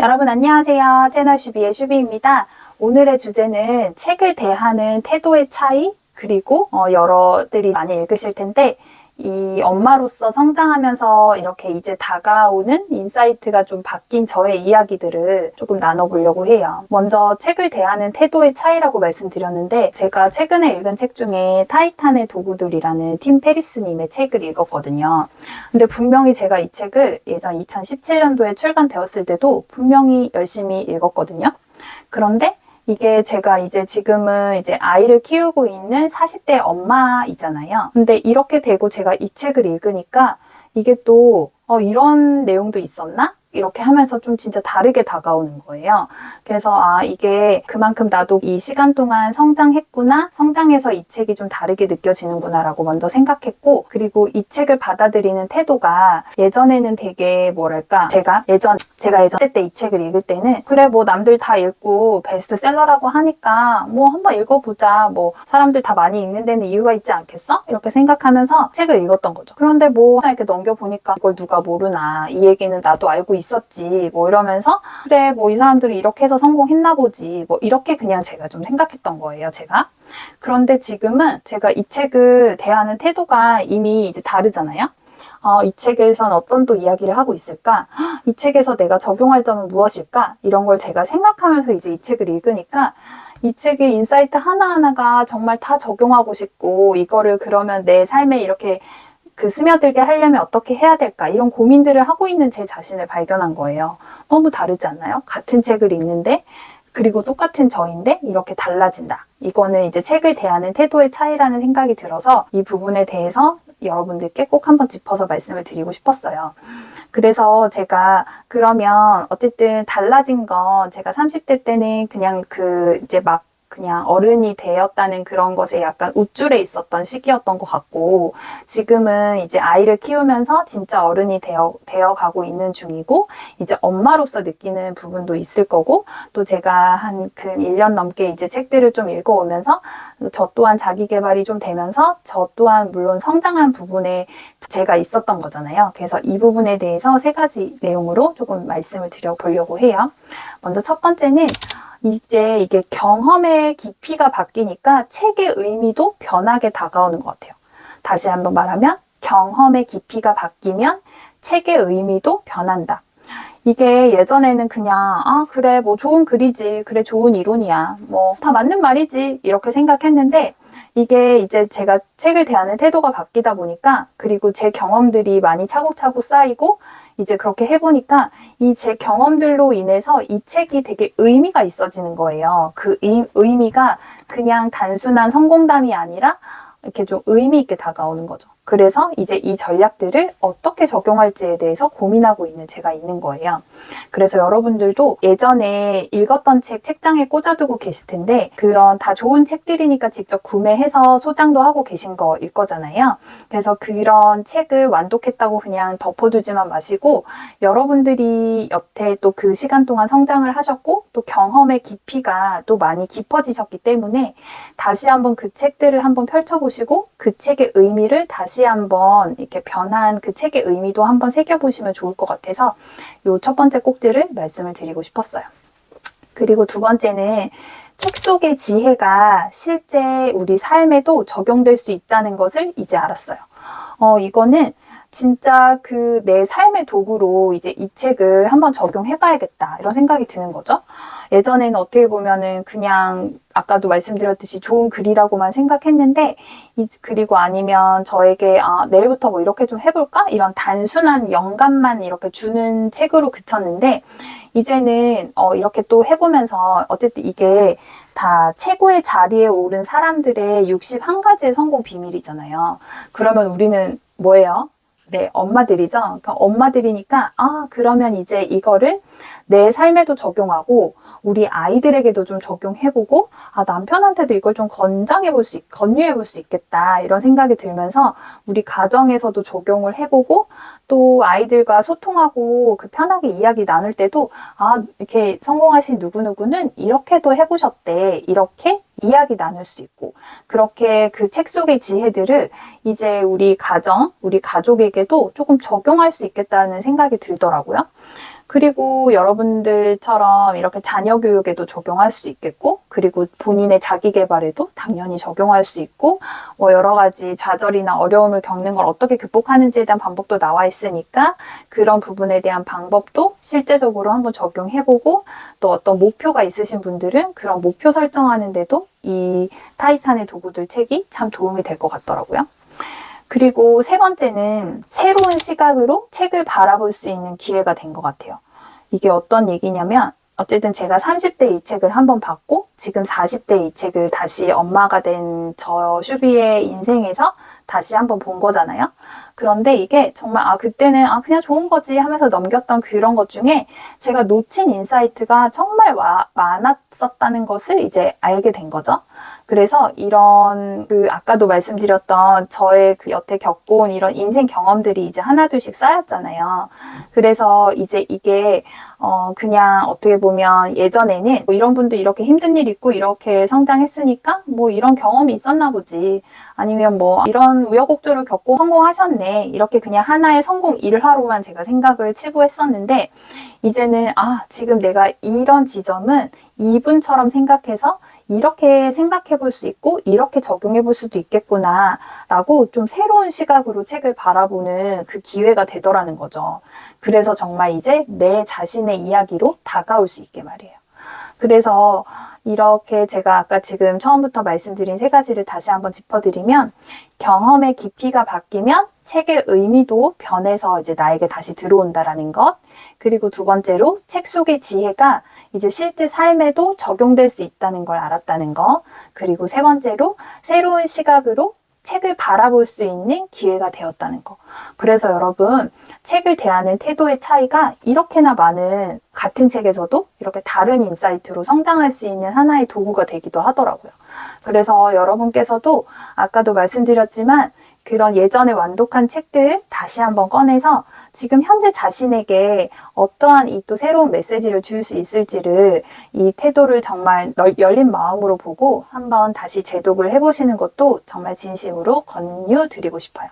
여러분 안녕하세요. 채널 슈비의 슈비입니다. 오늘의 주제는 책을 대하는 태도의 차이, 그리고 여러들이 많이 읽으실 텐데 이 엄마로서 성장하면서 이렇게 이제 다가오는 인사이트가 좀 바뀐 저의 이야기들을 조금 나눠보려고 해요. 먼저 책을 대하는 태도의 차이라고 말씀드렸는데, 제가 최근에 읽은 책 중에 타이탄의 도구들이라는 팀 페리스님의 책을 읽었거든요. 근데 분명히 제가 이 책을 예전 2017년도에 출간되었을 때도 분명히 열심히 읽었거든요. 그런데 이게 제가 이제 지금은 이제 아이를 키우고 있는 40대 엄마이잖아요. 근데 이렇게 되고 제가 이 책을 읽으니까 이게 또 이런 내용도 있었나? 이렇게 하면서 좀 진짜 다르게 다가오는 거예요. 그래서 이게 그만큼 나도 이 시간 동안 성장했구나, 성장해서 이 책이 좀 다르게 느껴지는구나 라고 먼저 생각했고, 그리고 이 책을 받아들이는 태도가 예전에는 되게 뭐랄까, 제가 예전 때 이 책을 읽을 때는 그래 뭐 남들 다 읽고 베스트셀러라고 하니까 뭐 한번 읽어보자, 뭐 사람들 다 많이 읽는 데는 이유가 있지 않겠어? 이렇게 생각하면서 책을 읽었던 거죠. 그런데 뭐 이렇게 넘겨보니까 이걸 누가 모르나, 이 얘기는 나도 알고 있었지, 뭐 이러면서 그래 뭐 이 사람들이 이렇게 해서 성공했나 보지, 뭐 이렇게 그냥 제가 좀 생각했던 거예요, 제가. 그런데 지금은 제가 이 책을 대하는 태도가 이미 이제 다르잖아요. 이 책에선 어떤 또 이야기를 하고 있을까? 이 책에서 내가 적용할 점은 무엇일까? 이런 걸 제가 생각하면서 이제 이 책을 읽으니까 이 책의 인사이트 하나하나가 정말 다 적용하고 싶고, 이거를 그러면 내 삶에 이렇게 스며들게 하려면 어떻게 해야 될까? 이런 고민들을 하고 있는 제 자신을 발견한 거예요. 너무 다르지 않나요? 같은 책을 읽는데, 그리고 똑같은 저인데 이렇게 달라진다. 이거는 이제 책을 대하는 태도의 차이라는 생각이 들어서 이 부분에 대해서 여러분들께 꼭 한번 짚어서 말씀을 드리고 싶었어요. 그래서 제가 그러면 어쨌든 달라진 건, 제가 30대 때는 그냥 이제 막 그냥 어른이 되었다는 그런 것에 약간 우쭐에 있었던 시기였던 것 같고, 지금은 이제 아이를 키우면서 진짜 어른이 되어 가고 있는 중이고, 이제 엄마로서 느끼는 부분도 있을 거고, 또 제가 한 1년 넘게 이제 책들을 좀 읽어오면서 저 또한 자기 개발이 좀 되면서 저 또한 물론 성장한 부분에 제가 있었던 거잖아요. 그래서 이 부분에 대해서 3가지 내용으로 조금 말씀을 드려보려고 해요. 먼저 첫 번째는 이제 이게 경험의 깊이가 바뀌니까 책의 의미도 변하게 다가오는 것 같아요. 다시 한번 말하면 경험의 깊이가 바뀌면 책의 의미도 변한다. 이게 예전에는 그냥 그래 뭐 좋은 글이지, 그래 좋은 이론이야, 뭐 다 맞는 말이지 이렇게 생각했는데, 이게 이제 제가 책을 대하는 태도가 바뀌다 보니까, 그리고 제 경험들이 많이 차곡차곡 쌓이고 이제 그렇게 해보니까 이 제 경험들로 인해서 이 책이 되게 의미가 있어지는 거예요. 그 의미가 그냥 단순한 성공담이 아니라 이렇게 좀 의미 있게 다가오는 거죠. 그래서 이제 이 전략들을 어떻게 적용할지에 대해서 고민하고 있는 제가 있는 거예요. 그래서 여러분들도 예전에 읽었던 책장에 꽂아두고 계실 텐데, 그런 다 좋은 책들이니까 직접 구매해서 소장도 하고 계신 거일 거잖아요. 그래서 그런 책을 완독했다고 그냥 덮어두지만 마시고, 여러분들이 여태 또 그 시간 동안 성장을 하셨고, 또 경험의 깊이가 또 많이 깊어지셨기 때문에 다시 한번 그 책들을 한번 펼쳐보시고, 그 책의 의미를 다시 한번 이렇게 변한 그 책의 의미도 한번 새겨보시면 좋을 것 같아서 요 첫 번째 꼭지를 말씀을 드리고 싶었어요. 그리고 두 번째는 책 속의 지혜가 실제 우리 삶에도 적용될 수 있다는 것을 이제 알았어요. 이거는 진짜 내 삶의 도구로 이제 이 책을 한번 적용해봐야겠다, 이런 생각이 드는 거죠. 예전에는 어떻게 보면은 그냥 아까도 말씀드렸듯이 좋은 글이라고만 생각했는데, 그리고 아니면 저에게 내일부터 뭐 이렇게 좀 해볼까? 이런 단순한 영감만 이렇게 주는 책으로 그쳤는데, 이제는 이렇게 또 해보면서 어쨌든 이게 다 최고의 자리에 오른 사람들의 61가지의 성공 비밀이잖아요. 그러면 우리는 뭐예요? 네, 엄마들이죠. 그러니까 엄마들이니까 그러면 이제 이거를 내 삶에도 적용하고 우리 아이들에게도 좀 적용해보고, 남편한테도 이걸 좀 권유해볼 수 있겠다, 이런 생각이 들면서 우리 가정에서도 적용을 해보고, 또 아이들과 소통하고 편하게 이야기 나눌 때도 이렇게 성공하신 누구누구는 이렇게도 해보셨대, 이렇게 이야기 나눌 수 있고, 그렇게 그 책 속의 지혜들을 이제 우리 가족에게도 조금 적용할 수 있겠다는 생각이 들더라고요. 그리고 여러분들처럼 이렇게 자녀 교육에도 적용할 수 있겠고, 그리고 본인의 자기 개발에도 당연히 적용할 수 있고, 뭐 여러 가지 좌절이나 어려움을 겪는 걸 어떻게 극복하는지에 대한 방법도 나와 있으니까 그런 부분에 대한 방법도 실제적으로 한번 적용해보고, 또 어떤 목표가 있으신 분들은 그런 목표 설정하는데도 이 타이탄의 도구들 책이 참 도움이 될 것 같더라고요. 그리고 세 번째는 새로운 시각으로 책을 바라볼 수 있는 기회가 된 것 같아요. 이게 어떤 얘기냐면, 어쨌든 제가 30대 이 책을 한번 봤고, 지금 40대 이 책을 다시 엄마가 된 저 슈비의 인생에서 다시 한번 본 거잖아요. 그런데 이게 정말 그때는 그냥 좋은 거지 하면서 넘겼던 그런 것 중에 제가 놓친 인사이트가 정말 많았었다는 것을 이제 알게 된 거죠. 그래서 이런 아까도 말씀드렸던 저의 그 여태 겪어온 이런 인생 경험들이 이제 하나둘씩 쌓였잖아요. 그래서 이제 이게 그냥 어떻게 보면 예전에는 뭐 이런 분도 이렇게 힘든 일 있고 이렇게 성장했으니까 뭐 이런 경험이 있었나 보지. 아니면 뭐 이런 우여곡절을 겪고 성공하셨네. 이렇게 그냥 하나의 성공 일화로만 제가 생각을 치부했었는데 이제는 지금 내가 이런 지점은 이분처럼 생각해서 이렇게 생각해 볼 수 있고 이렇게 적용해 볼 수도 있겠구나 라고 좀 새로운 시각으로 책을 바라보는 그 기회가 되더라는 거죠. 그래서 정말 이제 내 자신의 이야기로 다가올 수 있게 말이에요. 그래서 이렇게 제가 아까 지금 처음부터 말씀드린 세 가지를 다시 한번 짚어드리면 경험의 깊이가 바뀌면 책의 의미도 변해서 이제 나에게 다시 들어온다라는 것. 그리고 두 번째로 책 속의 지혜가 이제 실제 삶에도 적용될 수 있다는 걸 알았다는 거. 그리고 세 번째로 새로운 시각으로 책을 바라볼 수 있는 기회가 되었다는 거. 그래서 여러분, 책을 대하는 태도의 차이가 이렇게나 많은 같은 책에서도 이렇게 다른 인사이트로 성장할 수 있는 하나의 도구가 되기도 하더라고요. 그래서 여러분께서도 아까도 말씀드렸지만 그런 예전에 완독한 책들 다시 한번 꺼내서 지금 현재 자신에게 어떠한 이 또 새로운 메시지를 줄 수 있을지를 이 태도를 정말 열린 마음으로 보고 한번 다시 재독을 해보시는 것도 정말 진심으로 권유드리고 싶어요.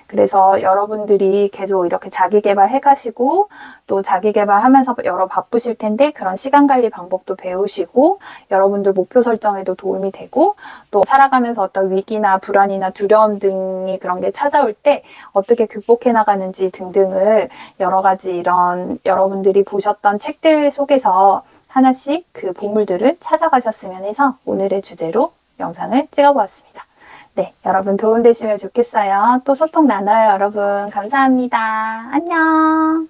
그래서 여러분들이 계속 이렇게 자기 개발해 가시고 또 자기 개발하면서 여러 바쁘실 텐데 그런 시간 관리 방법도 배우시고 여러분들 목표 설정에도 도움이 되고 또 살아가면서 어떤 위기나 불안이나 두려움 등이 그런 게 찾아올 때 어떻게 극복해 나가는지 등등을 여러 가지 이런 여러분들이 보셨던 책들 속에서 하나씩 그 보물들을 찾아가셨으면 해서 오늘의 주제로 영상을 찍어보았습니다. 네, 여러분 도움 되시면 좋겠어요. 또 소통 나눠요, 여러분. 감사합니다. 안녕.